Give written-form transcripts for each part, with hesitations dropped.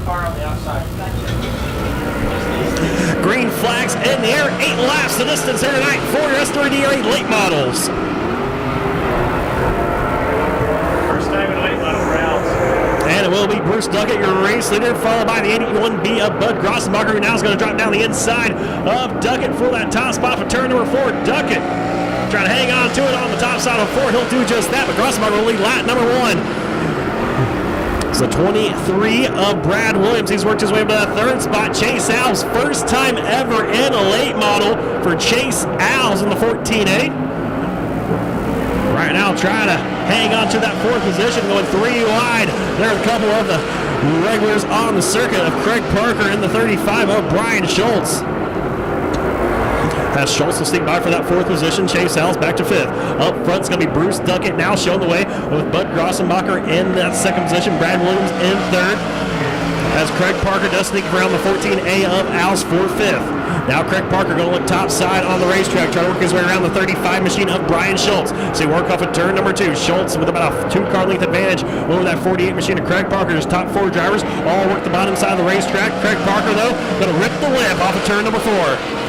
car on the outside. Green flags in the air. 8 laps the distance here tonight for your SWDRA late models. First time in late model rounds. And it will be Bruce Duckett, your race leader, followed by the 81B of Bud Grossenbacher, who now is going to drop down the inside of Duckett for that top spot for turn number 4. Duckett trying to hang on to it on the top side of 4. He'll do just that, but Grossenbacher will lead lap number 1. So 23 of Brad Williams. He's worked his way up to that 3rd spot. Chase Alves, first time ever in a late model for Chase Alves in the 14A. Right now trying to hang on to that 4th position, going 3 wide. There are a couple of the regulars on the circuit of Craig Parker in the 35 of Brian Schultz. As Schultz will sneak by for that 4th position. Chase Alves back to 5th. Up front is going to be Bruce Duckett now showing the way with Bud Grossenbacher in that 2nd position. Brad Williams in 3rd. As Craig Parker does sneak around the 14A of Alves for 5th. Now Craig Parker going to look top side on the racetrack, trying to work his way around the 35 machine of Brian Schultz. So he work off at turn number 2. Schultz with about a 2-car length advantage over that 48 machine of Craig Parker. His top 4 drivers all work the bottom side of the racetrack. Craig Parker, though, going to rip the whip off of turn number 4.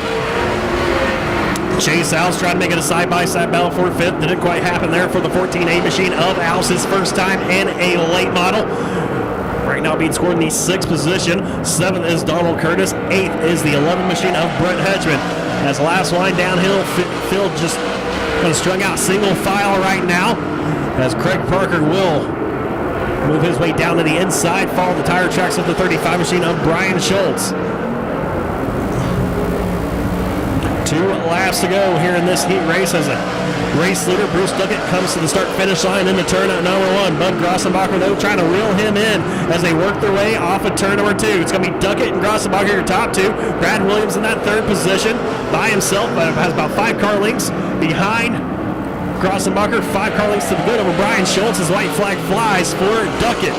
Chase Alves trying to make it a side-by-side battle for 5th. Didn't quite happen there for the 14A machine of Alves, his first time in a late model. Right now being scored in the 6th position. 7th is Donald Curtis. 8th is the 11 machine of Brett Hedgeman. As the last line downhill, Phil just kind of strung out single file right now. As Craig Parker will move his way down to the inside, follow the tire tracks of the 35 machine of Brian Schultz. 2 laps to go here in this heat race as a race leader, Bruce Duckett, comes to the start-finish line into turn number 1. Bud Grossenbacher, though, trying to reel him in as they work their way off of turn number 2. It's going to be Duckett and Grossenbacher, your top 2. Brad Williams in that 3rd position by himself, has about 5 car lengths behind Grossenbacher. 5 car lengths to the good over Brian Schultz as white flag flies for Duckett.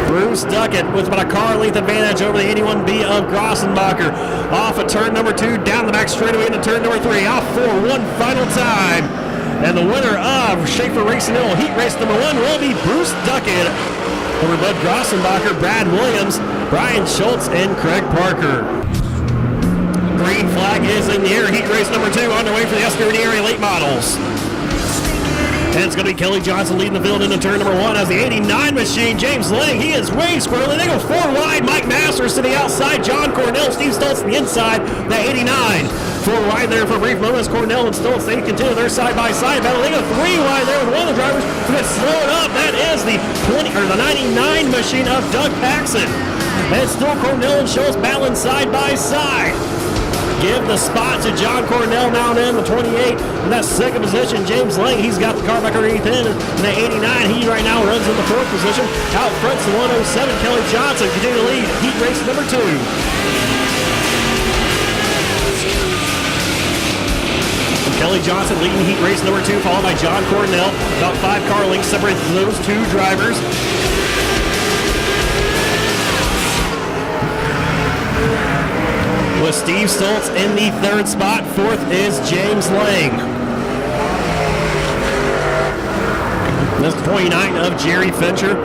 Bruce Duckett with about a car length advantage over the 81B of Grossenbacher. Off of turn number 2, down the back straightaway into turn number 3. Off for one final time. And the winner of Schaefer Racing Hill Heat Race number 1 will be Bruce Duckett over Bud Grossenbacher, Brad Williams, Brian Schultz, and Craig Parker. Green flag is in the air. Heat race number 2 underway for the SWDRA late models. And it's going to be Kelly Johnson leading the field into turn number 1 as the 89 machine, James Lang, he is way squirrely. They go 4 wide. Mike Masters to the outside. John Cornell, Steve Stoltz to the inside. The 89. 4 wide there for a brief moment as Cornell and Stoltz, they continue their side-by-side battle. They go 3 wide there with one of the drivers who gets slowed up. That is the 99 machine of Doug Paxson. And it's still Cornell and Schultz battling side-by-side. Give the spot to John Cornell now in the 28. In that 2nd position, James Lang, he's got the car back underneath him. In the 89, he right now runs in the 4th position. Out front's the 107, Kelly Johnson, continue to lead heat race number 2. Kelly Johnson leading heat race number 2, followed by John Cornell. About 5 car lengths separates those 2 drivers. With Steve Stoltz in the 3rd spot. 4th is James Lang. This 29 of Jerry Fincher.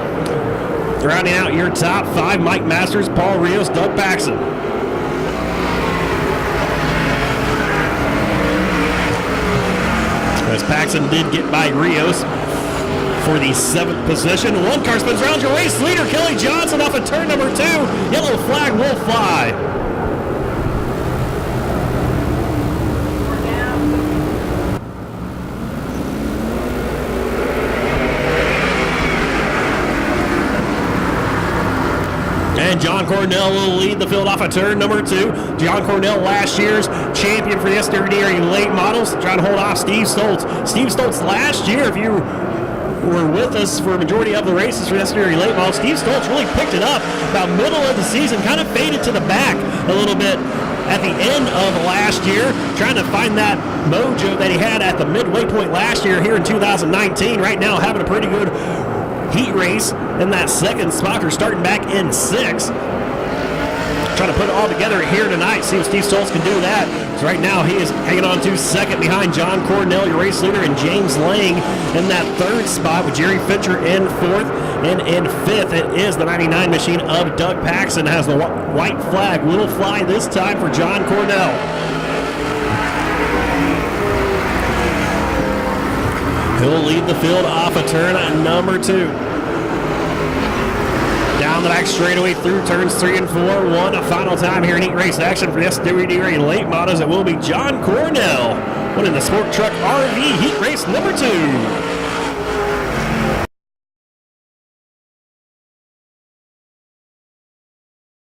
Rounding out your top 5, Mike Masters, Paul Rios, Doug Paxson. As Paxson did get by Rios for the 7th position. 1 car spins around your race leader, Kelly Johnson, off of turn number 2. Yellow flag will fly. And John Cornell will lead the field off of turn number 2. John Cornell, last year's champion for the SWDRA late models, trying to hold off Steve Stoltz. Steve Stoltz last year, if you were with us for a majority of the races for the SWDRA late models, Steve Stoltz really picked it up about middle of the season, kind of faded to the back a little bit at the end of last year, trying to find that mojo that he had at the midway point last year here in 2019. Right now having a pretty good heat race in that 2nd spot. They're starting back in 6th. trying to put it all together here tonight. See if Steve Stoltz can do that. So right now he is hanging on to second behind John Cornell, your race leader, and James Lang in that third spot with Jerry Fincher in fourth. And in fifth, it is the 99 machine of Doug Paxson. Has the white flag. Will fly this time for John Cornell. He'll lead the field off of turn number 2. Down the back straightaway through turns 3 and 4. One final time here in heat race action for the SWDRA late models. It will be John Cornell winning the Sport Truck RV heat race number 2.